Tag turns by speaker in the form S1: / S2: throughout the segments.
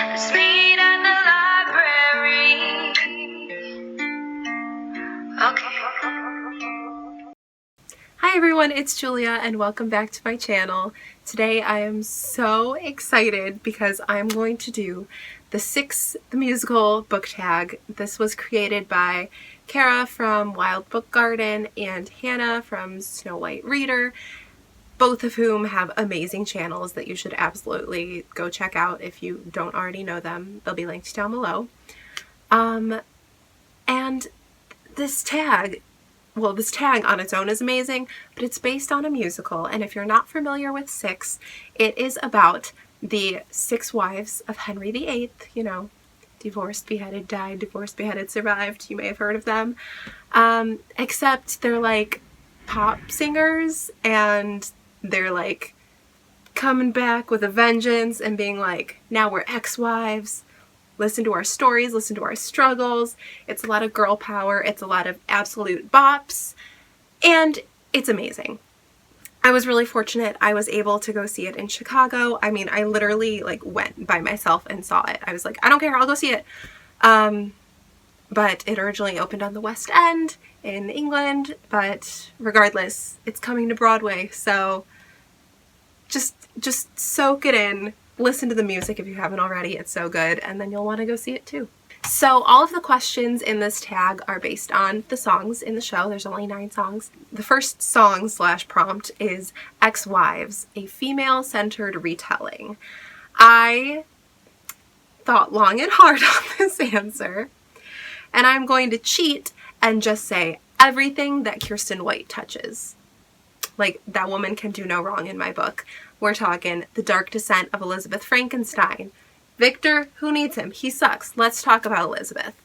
S1: Let's meet at the library. Okay.
S2: Hi everyone, it's Julia and welcome back to my channel. Today I am so excited because I'm going to do the Six the Musical book tag. This was created by Kara from Wild Book Garden and Hannah from Snow White Reader, both of whom have amazing channels that you should absolutely go check out if you don't already know them. They'll be linked down below. And this tag on its own is amazing, but it's based on a musical, and if you're not familiar with Six, it is about the six wives of Henry VIII, you know, divorced, beheaded, died, divorced, beheaded, survived. You may have heard of them. Except they're like pop singers, and they're like coming back with a vengeance and being like, now we're ex-wives. Listen to our stories, listen to our struggles. It's a lot of girl power. It's a lot of absolute bops. And it's amazing. I was really fortunate. I was able to go see it in Chicago. I mean, I literally like went by myself and saw it. I was like, I don't care, I'll go see it. But it originally opened on the West End in England. But regardless, it's coming to Broadway. So just soak it in. Listen to the music if you haven't already, it's so good, and then you'll want to go see it too. So all of the questions in this tag are based on the songs in the show. There's only 9 songs. The first song / prompt is Ex-Wives, a female-centered retelling. I thought long and hard on this answer, and I'm going to cheat and just say everything that Kiersten White touches. Like, that woman can do no wrong in my book. We're talking The Dark Descent of Elizabeth Frankenstein. Victor, who needs him? He sucks. Let's talk about Elizabeth.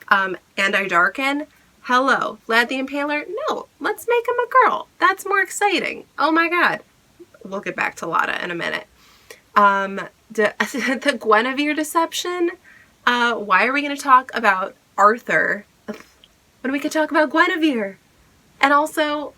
S2: And I darken. Hello. Vlad the Impaler? No. Let's make him a girl. That's more exciting. Oh my god. We'll get back to Lotta in a minute. The Guinevere deception? Why are we going to talk about Arthur when we could talk about Guinevere? And also,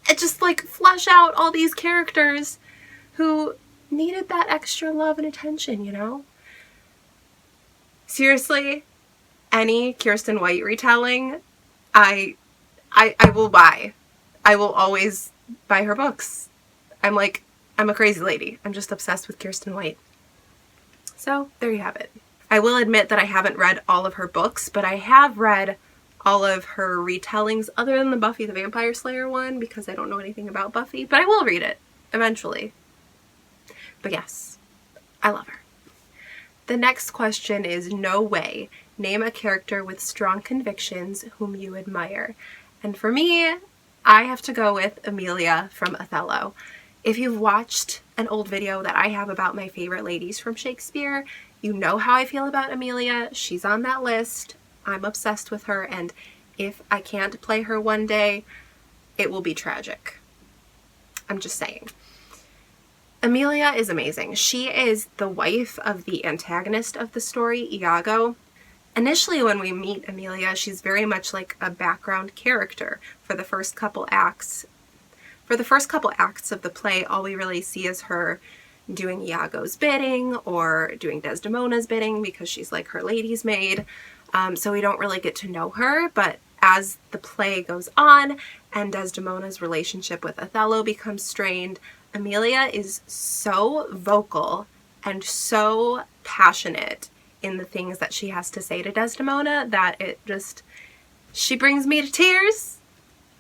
S2: it just like flesh out all these characters who needed that extra love and attention, you know? Seriously, any Kiersten White retelling, I will buy. I will always buy her books. I'm a crazy lady. I'm just obsessed with Kiersten White. So there you have it. I will admit that I haven't read all of her books, but I have read all of her retellings other than the Buffy the Vampire Slayer one because I don't know anything about Buffy, but I will read it eventually. But yes, I love her. The next question is no way. Name a character with strong convictions whom you admire. And for me, I have to go with Emilia from Othello. If you've watched an old video that I have about my favorite ladies from Shakespeare, you know how I feel about Emilia. She's on that list. I'm obsessed with her, and if I can't play her one day, it will be tragic. I'm just saying. Emilia is amazing. She is the wife of the antagonist of the story, Iago. Initially, when we meet Emilia, she's very much like a background character for the first couple acts. For the first couple acts of the play, all we really see is her doing Iago's bidding or doing Desdemona's bidding because she's like her lady's maid. So we don't really get to know her, but as the play goes on and Desdemona's relationship with Othello becomes strained, Emilia is so vocal and so passionate in the things that she has to say to Desdemona that she brings me to tears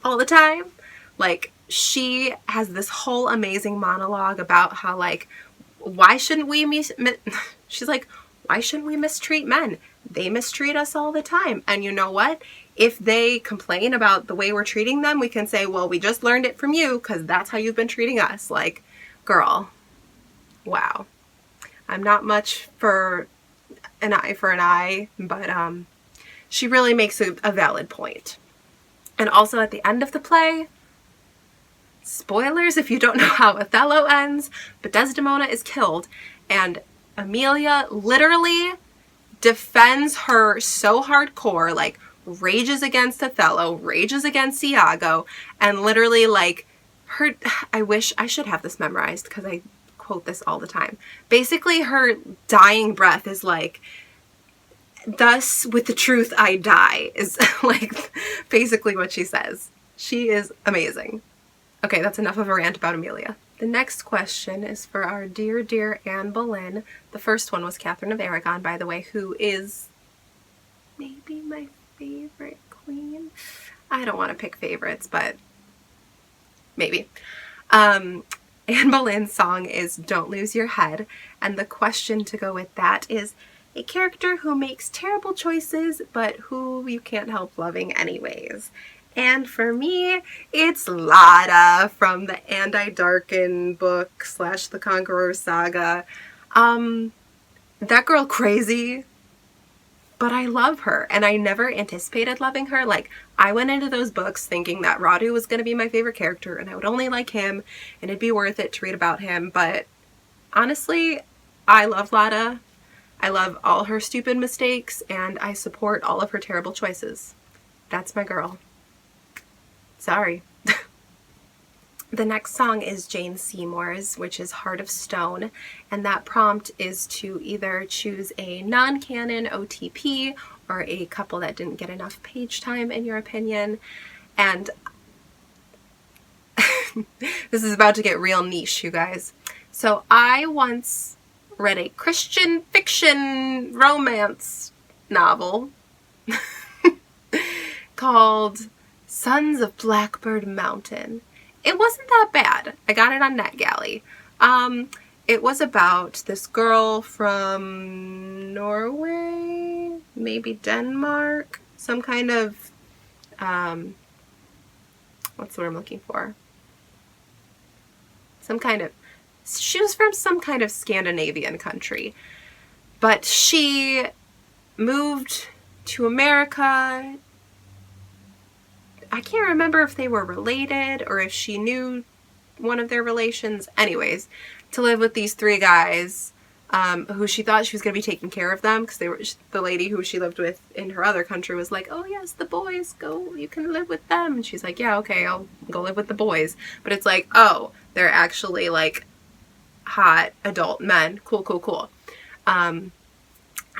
S2: all the time. Like, she has this whole amazing monologue about how, like, why shouldn't we she's like, why shouldn't we mistreat men? They mistreat us all the time. And you know what? If they complain about the way we're treating them, we can say, well, we just learned it from you because that's how you've been treating us. Like, girl, wow. I'm not much for an eye for an eye, but she really makes a valid point. And also at the end of the play, spoilers if you don't know how Othello ends, but Desdemona is killed, and Emilia literally defends her so hardcore, like rages against Othello, rages against Iago, and literally like I wish I should have this memorized because I quote this all the time. Basically, her dying breath is like, "Thus with the truth I die," is like basically what she says. She is amazing. Okay, that's enough of a rant about Amelia. The next question is for our dear, dear Anne Boleyn. The first one was Catherine of Aragon, by the way, who is maybe my favorite queen. I don't want to pick favorites, but maybe. Anne Boleyn's song is "Don't Lose Your Head," and the question to go with that is a character who makes terrible choices, but who you can't help loving anyways. And for me, it's Lotta from the Andi Darkin book / the Conqueror saga. That girl crazy, but I love her, and I never anticipated loving her. Like, I went into those books thinking that Radu was going to be my favorite character, and I would only like him, and it'd be worth it to read about him, but honestly, I love Lotta. I love all her stupid mistakes, and I support all of her terrible choices. That's my girl. Sorry. The next song is Jane Seymour's, which is Heart of Stone, and that prompt is to either choose a non-canon OTP or a couple that didn't get enough page time in your opinion. And this is about to get real niche, you guys. So I once read a Christian fiction romance novel called Sons of Blackbird Mountain. It wasn't that bad. I got it on NetGalley. It was about this girl from Norway, maybe Denmark, some kind of, what's the word I'm looking for? She was from some kind of Scandinavian country, but she moved to America. I can't remember if they were related or if she knew one of their relations. Anyways, to live with these three guys who she thought she was going to be taking care of them, because they were, the lady who she lived with in her other country was like, "Oh yes, the boys, go, you can live with them." And she's like, "Yeah, okay, I'll go live with the boys." But it's like, oh, they're actually like hot adult men. Cool, cool, cool. I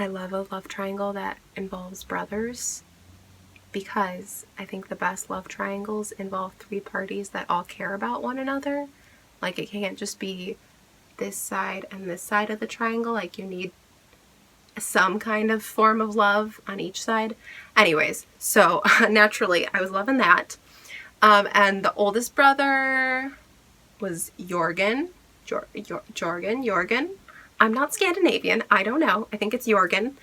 S2: love a love triangle that involves brothers, because I think the best love triangles involve three parties that all care about one another. Like, it can't just be this side and this side of the triangle. Like, you need some kind of form of love on each side. Anyways, so naturally I was loving that. And the oldest brother was Jorgen. Jorgen. I'm not Scandinavian. I don't know. I think it's Jorgen.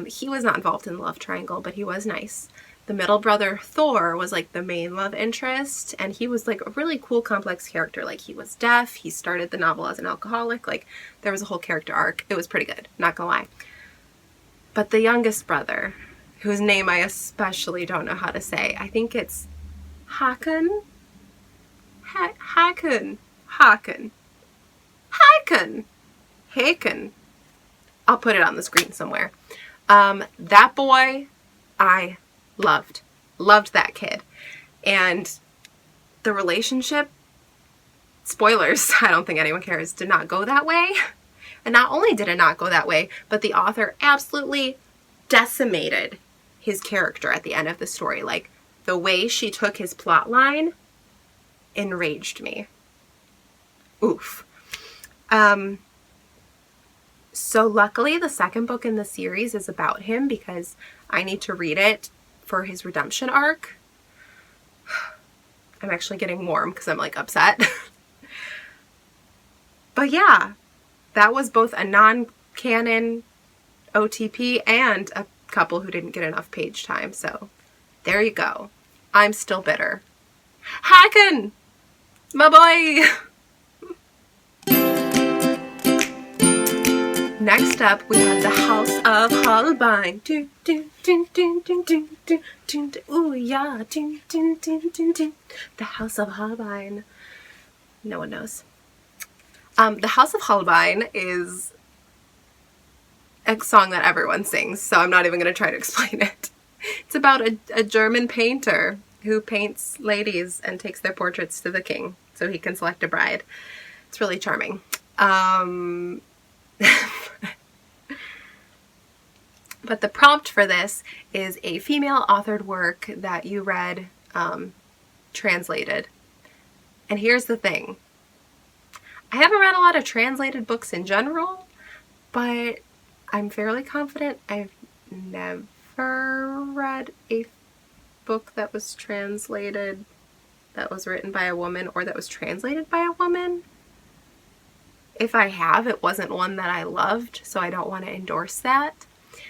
S2: He was not involved in the love triangle, but he was nice. The middle brother, Thor, was like the main love interest, and he was like a really cool, complex character. Like, he was deaf, he started the novel as an alcoholic, like, there was a whole character arc. It was pretty good, not gonna lie. But the youngest brother, whose name I especially don't know how to say, I think it's Hakon? Hakon. I'll put it on the screen somewhere. That boy, I loved that kid. And the relationship, spoilers, I don't think anyone cares, did not go that way. And not only did it not go that way, but the author absolutely decimated his character at the end of the story. Like, the way she took his plot line enraged me. Oof. So luckily the second book in the series is about him, because I need to read it for his redemption arc. I'm actually getting warm because I'm like upset. But yeah, that was both a non-canon OTP and a couple who didn't get enough page time. So there you go. I'm still bitter. Hakon! My boy! Next up, we have the House of Holbein. Ooh, yeah. The House of Holbein. No one knows. The House of Holbein is a song that everyone sings, so I'm not even going to try to explain it. It's about a German painter who paints ladies and takes their portraits to the king so he can select a bride. It's really charming. But the prompt for this is a female authored work that you read translated. And here's the thing. I haven't read a lot of translated books in general, but I'm fairly confident I've never read a book that was translated, that was written by a woman, or that was translated by a woman. If I have, it wasn't one that I loved, so I don't want to endorse that.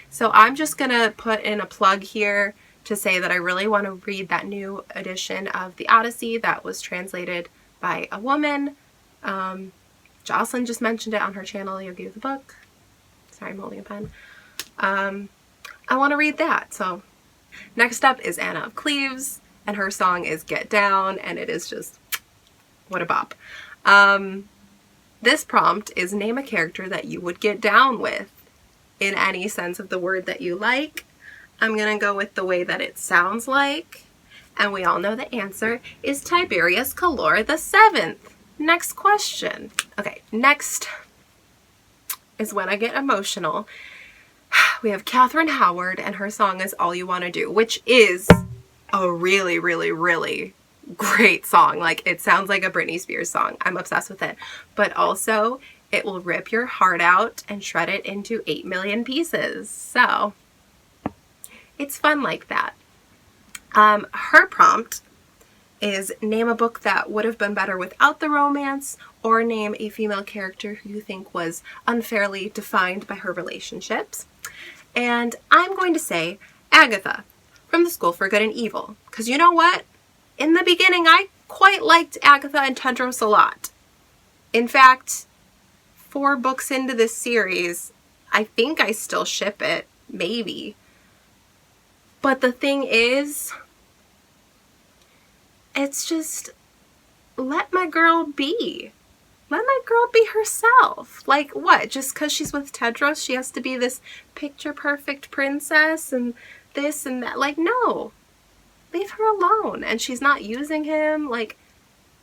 S2: So I'm just going to put in a plug here to say that I really want to read that new edition of The Odyssey that was translated by a woman. Jocelyn just mentioned it on her channel, Yogi of the Book. Sorry, I'm holding a pen. I want to read that. So next up is Anna of Cleves, and her song is Get Down, and it is just, what a bop. This prompt is name a character that you would get down with in any sense of the word that you like. I'm going to go with the way that it sounds like, and we all know the answer is Tiberius Calor VII. Next question. Okay, next is when I get emotional. We have Catherine Howard, and her song is All You Want to Do, which is a really, really, really great song. Like, it sounds like a Britney Spears song. I'm obsessed with it. But also, it will rip your heart out and shred it into 8 million pieces. So, it's fun like that. Her prompt is name a book that would have been better without the romance, or name a female character who you think was unfairly defined by her relationships. And I'm going to say Agatha from The School for Good and Evil. Because you know what? In the beginning, I quite liked Agatha and Tedros a lot. In fact, 4 books into this series, I think I still ship it. Maybe. But the thing is, it's just, let my girl be. Let my girl be herself. Like, what? Just because she's with Tedros, she has to be this picture-perfect princess and this and that? Like, no. Leave her alone. And she's not using him. Like,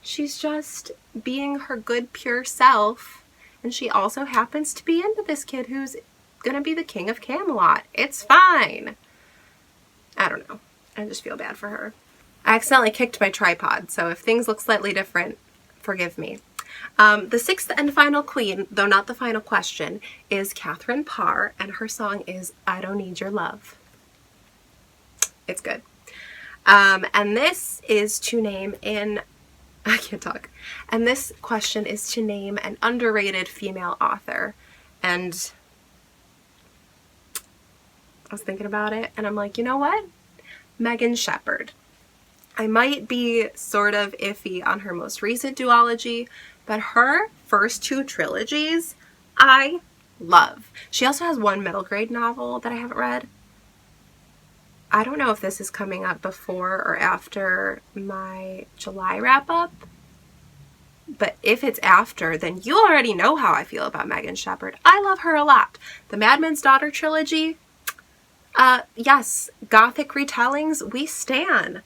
S2: she's just being her good, pure self. And she also happens to be into this kid who's gonna be the king of Camelot. It's fine. I don't know. I just feel bad for her. I accidentally kicked my tripod, so if things look slightly different, forgive me. The 6th and final queen, though not the final question, is Catherine Parr, and her song is I Don't Need Your Love. It's good. And this is to name I can't talk. And this question is to name an underrated female author. And I was thinking about it, and I'm like, you know what? Megan Shepherd. I might be sort of iffy on her most recent duology, but her first 2 trilogies, I love. She also has 1 middle grade novel that I haven't read. I don't know if this is coming up before or after my July wrap-up, but if it's after, then you already know how I feel about Megan Shepherd. I love her a lot. The Madman's Daughter trilogy, yes, gothic retellings, we stan.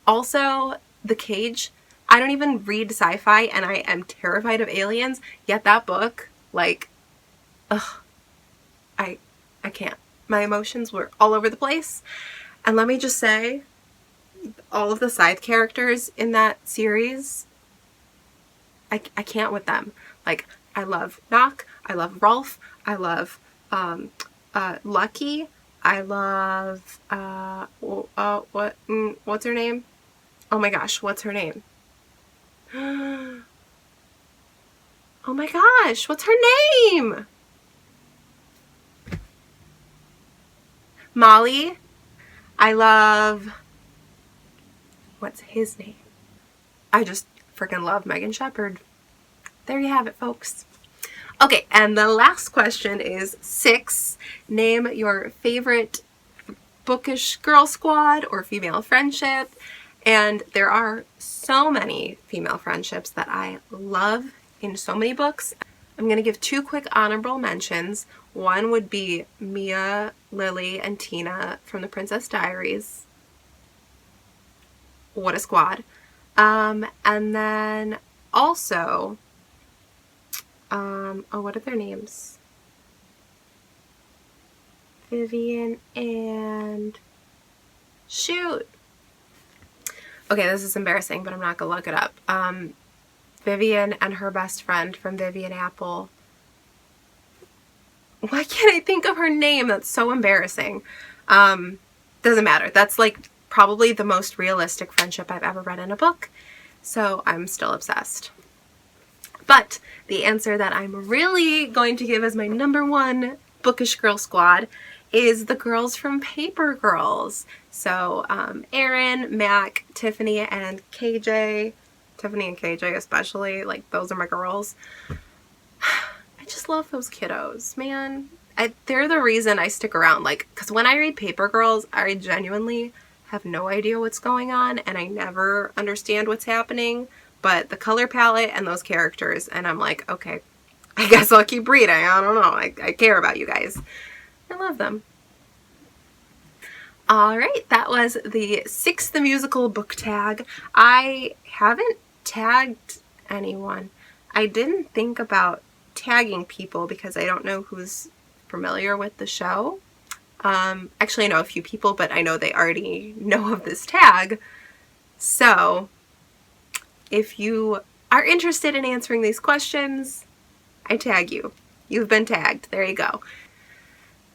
S2: Also, The Cage. I don't even read sci-fi, and I am terrified of aliens, yet that book, like, ugh, I can't. My emotions were all over the place. And let me just say, all of the side characters in that series, I can't with them. Like, I love Knock, I love Rolf, I love Lucky, I love what's her name? Oh my gosh, what's her name? Oh my gosh, what's her name? Molly. I love, what's his name? I just freaking love Megan Shepherd. There you have it, folks. Okay, and the last question is 6. Name your favorite bookish girl squad or female friendship. And there are so many female friendships that I love in so many books. I'm going to give 2 quick honorable mentions. One would be Mia, Lily, and Tina from The Princess Diaries. What a squad. And then also, Oh, what are their names? Vivian and... Shoot! Okay, this is embarrassing, but I'm not gonna look it up. Vivian and her best friend from Vivian Apple. Why can't I think of her name? That's so embarrassing. Doesn't matter. That's like probably the most realistic friendship I've ever read in a book. So I'm still obsessed. But the answer that I'm really going to give as my number one bookish girl squad is the girls from Paper Girls. So Erin, Mac, Tiffany, and KJ. Tiffany and KJ especially. Like, those are my girls. I just love those kiddos, man. They're the reason I stick around. Like, because when I read Paper Girls, I genuinely have no idea what's going on, and I never understand what's happening. But the color palette and those characters, and I'm like, okay, I guess I'll keep reading. I don't know. I care about you guys. I love them. Alright, that was the 6th musical book tag. I haven't tagged anyone. I didn't think about tagging people because I don't know who's familiar with the show. Actually, I know a few people, but I know they already know of this tag. So, if you are interested in answering these questions, I tag you. You've been tagged. There you go.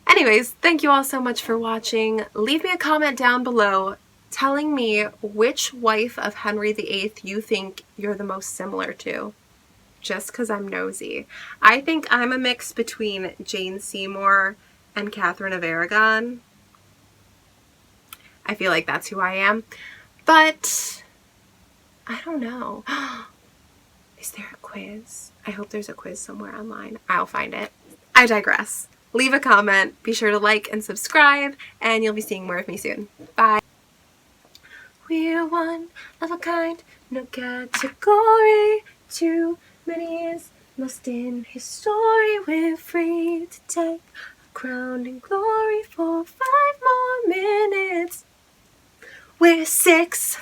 S2: Anyways, thank you all so much for watching. Leave me a comment down below telling me which wife of Henry VIII you think you're the most similar to. Just because I'm nosy. I think I'm a mix between Jane Seymour and Catherine of Aragon. I feel like that's who I am. But I don't know. Is there a quiz? I hope there's a quiz somewhere online. I'll find it. I digress. Leave a comment, be sure to like and subscribe, and you'll be seeing more of me soon. Bye. We're one of a kind, no category. Too many years lost in his story. We're free to take a crown and glory for 5 more minutes. We're 6.